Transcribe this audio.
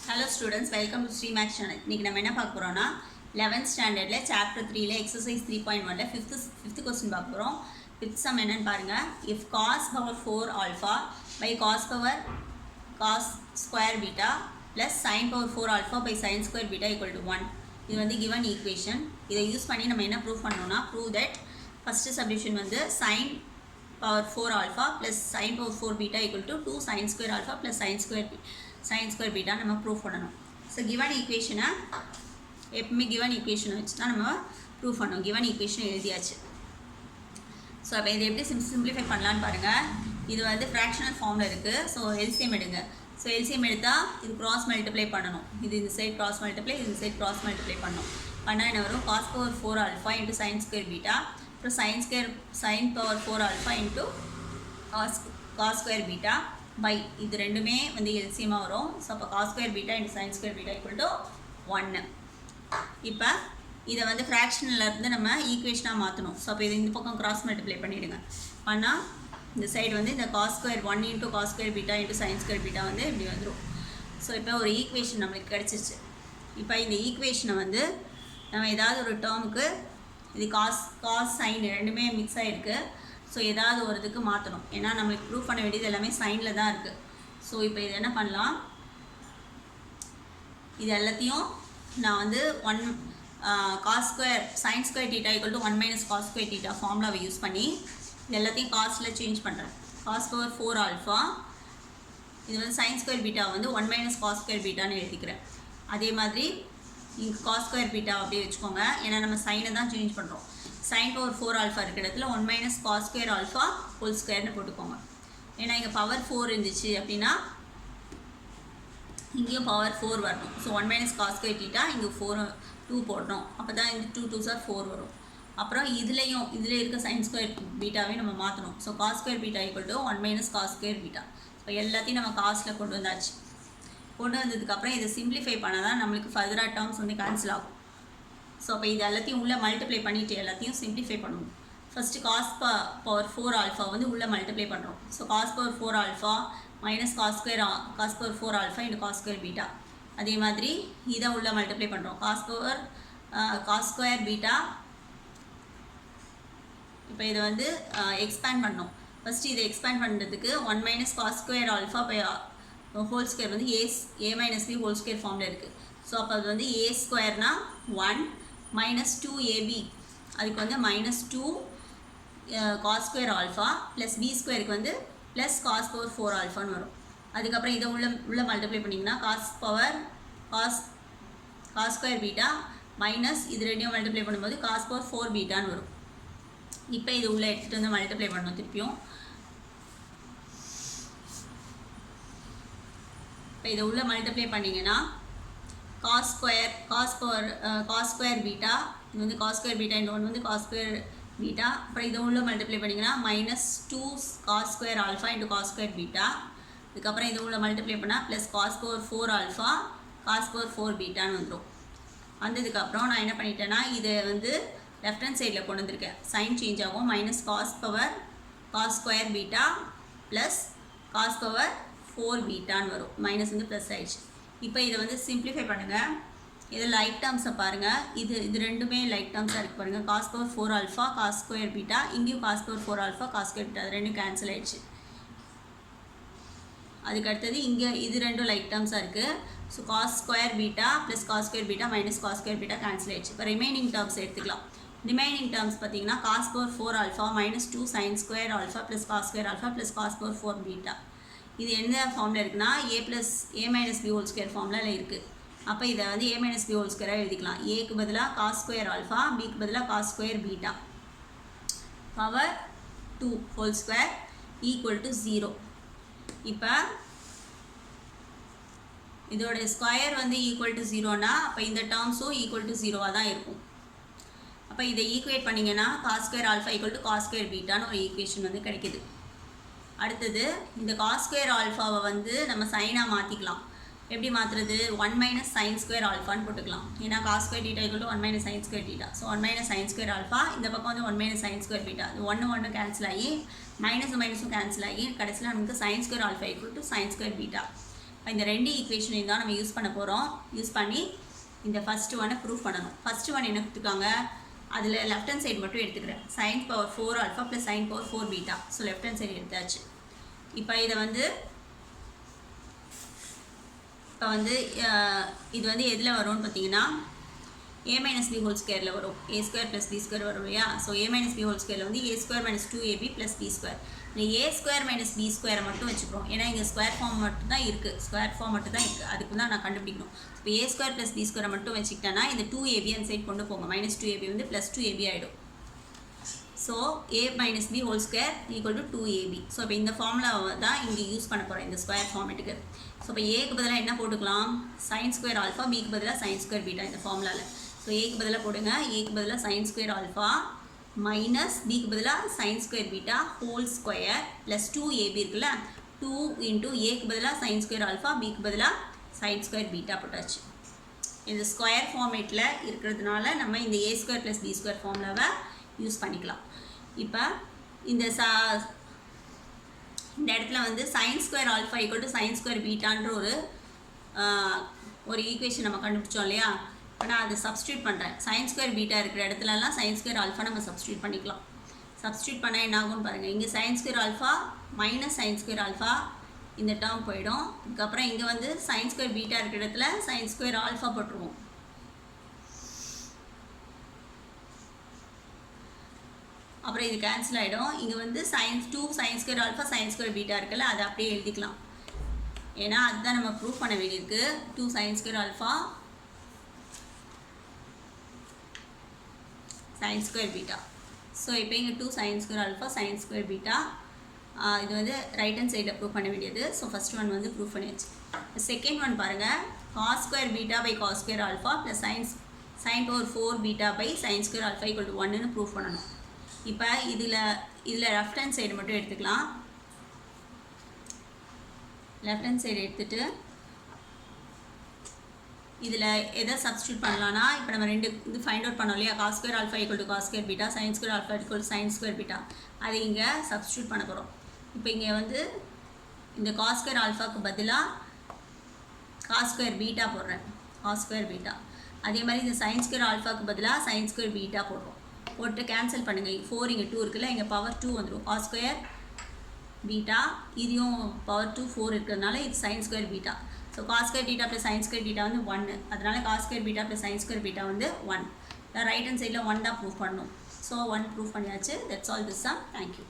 Hello students, welcome to Stream Max channel. இன்னைக்கு நம்ம என்ன பார்க்க போறோம்னா 11th standardல chapter 3ல exercise 3.1ல 5th question பார்க்க போறோம். 5th sum என்னன்னு பாருங்க. If cos power 4 alpha by cos power cos square beta plus sin power 4 alpha by sin square beta equal to 1. இது வந்து given equation. இதை யூஸ் பண்ணி நம்ம என்ன prove பண்ணனும்னா prove that first substitution வந்து sin power 4 alpha plus sin power 4 beta equal to 2 sin square alpha plus sin square beta நம்ம prove பண்ணணும். ஸோ கிவன் ஈக்குவேஷனை எப்பவுமே கிவன் ஈக்குவேஷனை வச்சு தான் நம்ம ப்ரூவ் பண்ணணும். கிவன் ஈக்குவேஷன் எழுதியாச்சு. ஸோ அப்போ இதை எப்படி சிம்பிளிஃபை பண்ணலான்னு பாருங்கள். இது வந்து ஃப்ராக்ஷனல் ஃபார்மில் இருக்குது. ஸோ எல்சிஎம் எடுங்க. ஸோ எல்சிஎம் எடுத்தால் இது கிராஸ் மல்டிப்ளை பண்ணணும். இது இந்த சைட் கிராஸ் மல்டிப்ளை, இந்த சைட் கிராஸ் மல்டிப்ளை பண்ணணும். பண்ணால் என்ன வரும்? Cos power 4 alpha into sine square beta அப்புறம் sine power 4 alpha into cos square beta by இது ரெண்டுமே வந்து எல்சியமாக வரும். ஸோ அப்போ cos square beta into sine square beta equal to 1. இப்போ இதை வந்து ஃப்ராக்ஷனில் நம்ம ஈக்குவேஷனாக மாற்றணும். ஸோ அப்போ இது இந்த பக்கம் கிராஸ் மல்டிப்ளை பண்ணிவிடுங்க. ஆனால் இந்த சைடு வந்து இந்த cos square 1 into cos square beta into sine square beta வந்து இப்படி வந்துடும். ஸோ இப்போ ஒரு ஈக்குவேஷன் நம்மளுக்கு கிடச்சிச்சு. இப்போ இந்த ஈக்குவேஷனை வந்து நம்ம ஏதாவது ஒரு டேர்முக்கு இது காஸ் சைன் ரெண்டுமே மிக்ஸ் ஆகிருக்கு. ஸோ ஏதாவது ஒரு இதுக்கு மாற்றணும். ஏன்னா நம்மளுக்கு ப்ரூவ் பண்ண வேண்டியது எல்லாமே சைனில் தான் இருக்குது. ஸோ இப்போ இது என்ன பண்ணலாம், இது எல்லாத்தையும் நான் வந்து cos square sine square theta equal to 1 minus cos square theta ஃபார்முலாவை யூஸ் பண்ணி இது எல்லாத்தையும் காஸ்ட்டில் சேஞ்ச் பண்ணுறேன். காஸ் பவர் 4 ஆல்ஃபா இது வந்து சைன் ஸ்கொயர் பீட்டா வந்து 1 மைனஸ் காஸ் ஸ்கொயர் பீட்டான்னு எழுதிக்கிறேன். அதே மாதிரி இங்கே காஸ் ஸ்கொயர் பீட்டா அப்படியே வச்சுக்கோங்க. ஏன்னா நம்ம சைனை தான் சேஞ்ச் பண்ணுறோம். சைன் பவர் 4 ஆல்ஃபா இருக்கிற இடத்துல 1 minus cos square alpha whole ஸ்கொயர்னு போட்டுக்கோங்க. ஏன்னா இங்கே பவர் 4 இருந்துச்சு அப்படின்னா இங்கேயும் பவர் 4 வரணும். So 1 minus cos square theta இங்கே 2 போடணும். அப்போ தான் இந்த 2 2s are 4 வரும். அப்புறம் இதில் இருக்க சைன் ஸ்கொயர் பீட்டாவே நம்ம மாற்றணும். So cos square beta equal to 1 minus cos square beta. So எல்லாத்தையும் நம்ம காஸ்ட்டில் கொண்டு வந்தாச்சு. கொண்டு வந்ததுக்கப்புறம் இதை சிம்பிளிஃபை பண்ணால் தான் நம்மளுக்கு ஃபர்தராக டேர்ம்ஸ் வந்து கேன்சல் ஆகும். ஸோ அப்போ இது எல்லாத்தையும் உள்ளே மல்டிப்ளை பண்ணிவிட்டு எல்லாத்தையும் சிம்பிளிஃபை பண்ணணும். ஃபஸ்ட்டு காஸ் பவர் 4 ஆல்ஃபா வந்து உள்ளே மல்டிப்ளை பண்ணுறோம். So cos power 4 alpha minus cos power 4 alpha into cos square beta. அதே மாதிரி இதை உள்ளே மல்டிப்ளை பண்ணுறோம். Cos square beta. இப்போ இதை வந்து எக்ஸ்பேண்ட் பண்ணோம். ஃபஸ்ட்டு இதை எக்ஸ்பேண்ட் பண்ணுறதுக்கு 1 minus cos square alpha by whole square வந்து a minus b whole square ஃபார்மில் இருக்குது. ஸோ அப்போ அது வந்து ஏ ஸ்கொயர்னா 1 மைனஸ் 2ab அதுக்கு வந்து minus 2 cos square alpha plus B ஸ்கொயருக்கு வந்து ப்ளஸ் காஸ் பவர் 4 ஆல்ஃபான்னு வரும். அதுக்கப்புறம் இதை உள்ள மல்டிப்ளை பண்ணிங்கன்னா காஸ் ஸ்கொயர் பீட்டா மைனஸ் இது ரெண்டையும் மல்டிப்ளை பண்ணும்போது காஸ் பவர் 4 பீட்டான்னு வரும். இப்போ இது உள்ளே எடுத்துகிட்டு வந்து மல்டிப்ளை பண்ணணும் திருப்பியும். இப்போ இதை உள்ளே மல்டிப்ளை பண்ணிங்கன்னா காஸ் ஸ்கொயர் பீட்டா இது வந்து காஸ் ஸ்கொயர் பீட்டா இந்த ஒன்று வந்து காஸ் ஸ்கொயர் பீட்டா. அப்புறம் இதை உள்ள மல்டிப்ளை பண்ணிங்கன்னா minus 2 cos square alpha into cos square beta. இதுக்கப்புறம் இதை உள்ள மல்டிப்ளை பண்ணால் plus cos power 4 alpha cos power 4 பீட்டான்னு வந்துடும். வந்ததுக்கப்புறம் நான் என்ன பண்ணிட்டேன்னா இதை வந்து லெஃப்ட் ஹேண்ட் சைடில் கொண்டு வந்திருக்கேன். சைன் சேஞ்ச் ஆகும். Minus cos square beta plus cos power 4 பீட்டான்னு வரும். மைனஸ் வந்து ப்ளஸ் ஆயிடுச்சு. இப்போ இதை வந்து சிம்பிளிஃபை பண்ணுங்கள். இது லைக் டேர்ம்ஸை பாருங்கள். இது ரெண்டுமே லைக் டேர்ம்ஸாக இருக்குது பாருங்கள். Cos power 4 alpha cos square beta, இங்கேயும் cos power 4 alpha cos square beta, அது ரெண்டும் கேன்சல் ஆகிடுச்சு. அதுக்கு அடுத்தது இங்கே இது ரெண்டும் லைக் டேர்ம்ஸாக இருக்குது. So cos square beta plus cos square beta minus cos square beta cancel ஆகிடுச்சு. இப்போ ரிமைனிங் டேர்ம்ஸ் எடுத்துக்கலாம். ரிமைனிங் டேர்ம்ஸ் பார்த்தீங்கன்னா cos power 4 alpha minus 2 sine square alpha plus cos square alpha plus cos power 4 beta. இது எந்த ஃபார்மில் இருக்குன்னா a minus b whole square ஃபார்மில் இருக்குது. அப்போ இதை வந்து ஏ மைனஸ் பி ஹோல் ஸ்கொயராக எழுதிக்கலாம். ஏக்கு பதிலாக காஸ் ஸ்கொயர் ஆல்ஃபா, பிக்கு பதிலாக cos square beta power 2 whole square equal to 0. இப்போ இதோட ஸ்கொயர் வந்து ஈக்குவல் டு 0னா அப்போ இந்த டேர்ம்ஸும் ஈக்குவல் டு 0வாக தான் இருக்கும். அப்போ இதை ஈக்குவேட் பண்ணிங்கன்னா cos square alpha equal to cos square பீட்டான்னு ஒரு ஈக்குவேஷன் வந்து கிடைக்கிது. அடுத்தது இந்த காஸ் ஸ்கொயர் ஆல்ஃபாவை வந்து நம்ம சைனாக மாற்றிக்கலாம். எப்படி மாற்றுறது? 1 மைனஸ் சைன் ஸ்கொயர் ஆல்ஃபான்னு போட்டுக்கலாம். ஏன்னா cos square theta equal to 1 minus sine square theta. So 1 minus sine square alpha, இந்த பக்கம் வந்து 1 மைனஸ் சைன் ஸ்கொயர் பீட்டா. இது 1 கேன்சல் ஆகி மைனஸும் கேன்சல் ஆகி கடைசியில் நமக்கு sign square alpha equal to sign square beta. இந்த ரெண்டு ஈக்குவேஷனையும் தான் நம்ம யூஸ் பண்ண போகிறோம். யூஸ் பண்ணி இந்த ஃபஸ்ட்டு ஒன்னை ப்ரூவ் பண்ணணும். ஃபஸ்ட்டு ஒன் என்ன கொடுத்துருக்காங்க, அதில் லெஃப்ட் ஹேண்ட் சைடு மட்டும் எடுத்துக்கிறேன். sin power 4 alpha + sin power 4 beta. So left hand side எடுத்தாச்சு. இப்போ இதை வந்து இது வந்து எதில் வரும்னு பார்த்தீங்கன்னா a minus b whole square வரும். a square plus b square வரும் இல்லையா. So a minus b whole square வந்து a square minus 2ab plus b square. இந்த a square minus b square மட்டும் வச்சுக்கிறோம். ஏன்னா இங்கே ஸ்கொயர் ஃபார்ம் மட்டும் தான் இருக்குது, ஸ்கொயர் ஃபார்ம் மட்டும் தான் இருக்குது, அதுக்கு தான் நான் கண்டுபிடிக்கணும். இப்போ a square plus b square மட்டும் வச்சுக்கிட்டேன்னா இந்த 2ab அந்த சைட் கொண்டு போங்க. minus 2ab வந்து plus 2ab ஆகிடும். So a minus b whole square equal to 2ab. So இப்போ இந்த ஃபார்முலாவை தான் இங்கே யூஸ் பண்ண போகிறோம் இந்த ஸ்கொயர் ஃபார்மேட்டுக்கு. ஸோ இப்போ ஏக்கு பதிலாக என்ன போட்டுக்கலாம், sin square alpha, bக்கு பதிலாக sin square beta இந்த ஃபார்முலாவில். ஸோ ஏக்கு பதிலாக போடுங்க, ஏக்கு பதிலாக sin square alpha மைனஸ் பிக்கு பதிலாக sin square beta whole square plus 2ab இருக்குல்ல, 2 இன்ட்டு ஏக்கு பதிலாக sin square alpha, பிக்கு பதிலாக sin square beta போட்டாச்சு. இந்த ஸ்கொயர் ஃபார்மேட்டில் இருக்கிறதுனால நம்ம இந்த a square plus b square ஃபார்முலாவை யூஸ் பண்ணிக்கலாம். இப்போ இந்த இடத்துல வந்து sin square alpha equal to sin square betaன்ற ஒரு ஈக்குவேஷன் நம்ம கண்டுபிடிச்சோம் இல்லையா. இப்போ நான் அதை சப்ஸ்டியூட் பண்ணுறேன். sin square beta இருக்கிற இடத்துலலாம் sin square alpha நம்ம சப்ஸ்டியூட் பண்ணிக்கலாம். சப்ஸ்டியூட் பண்ணால் என்ன ஆகும்னு பாருங்கள். இங்கே sin square alpha minus sin square alpha இந்த டேர்ம் போயிடும். இதுக்கப்புறம் இங்கே வந்து sin square beta இருக்கிற இடத்துல sin square alpha போட்டுருவோம். அப்புறம் இது கேன்சல் ஆகிடும். இங்கே வந்து sin square alpha sin square beta இருக்குல்ல, அதை அப்படியே எழுதிக்கலாம். ஏன்னா அதுதான் நம்ம ப்ரூவ் பண்ண வேண்டியிருக்கு. 2 sin square alpha sin square beta. So இப்போ இங்கே 2 sin square alpha sin square beta இது வந்து ரைட் ஹேண்ட் சைடில் ப்ரூவ் பண்ண வேண்டியது. ஸோ ஃபஸ்ட் ஒன் வந்து ப்ரூவ் பண்ணியாச்சு. செகண்ட் ஒன் பாருங்கள், cos square beta by cos square alpha plus sin power 4 beta by sin square alpha equal to 1ன்னு prove பண்ணணும். இப்போ இதில் லெஃப்ட் ஹேண்ட் சைடு மட்டும் எடுத்துக்கலாம். லெஃப்ட் ஹேண்ட் சைடு எடுத்துகிட்டு இதில் எதை சப்ஸ்டியூட் பண்ணலான்னா, இப்போ நம்ம ரெண்டு இது ஃபைண்ட் அவுட் பண்ணோம் இல்லையா, cos square alpha equal to cos square beta, sin square alpha equal to sin square beta, அதை இங்கே சப்ஸ்டியூட் பண்ண போகிறோம். இப்போ இங்கே வந்து இந்த cos square alphaக்கு பதிலாக cos square beta போடுறேன், cos square beta. அதே மாதிரி இந்த sin square alphaக்கு பதிலாக sin square beta போடுறோம். போட்டு கேன்சல் பண்ணுங்கள். 4 இங்கே 2 இருக்குல்ல, இங்கே பவர் 2 வந்துடும். cos square beta இதையும் பவர் 2 4 இருக்கிறதுனால இது sin square beta. So cos square beta plus sin square beta வந்து 1. அதனால் cos square beta plus sin square beta வந்து 1. ரைட் ஹேண்ட் சைடில் 1 தான் ப்ரூவ் பண்ணணும். ஸோ 1 ப்ரூவ் பண்ணியாச்சு. That's all this sum. Thank you.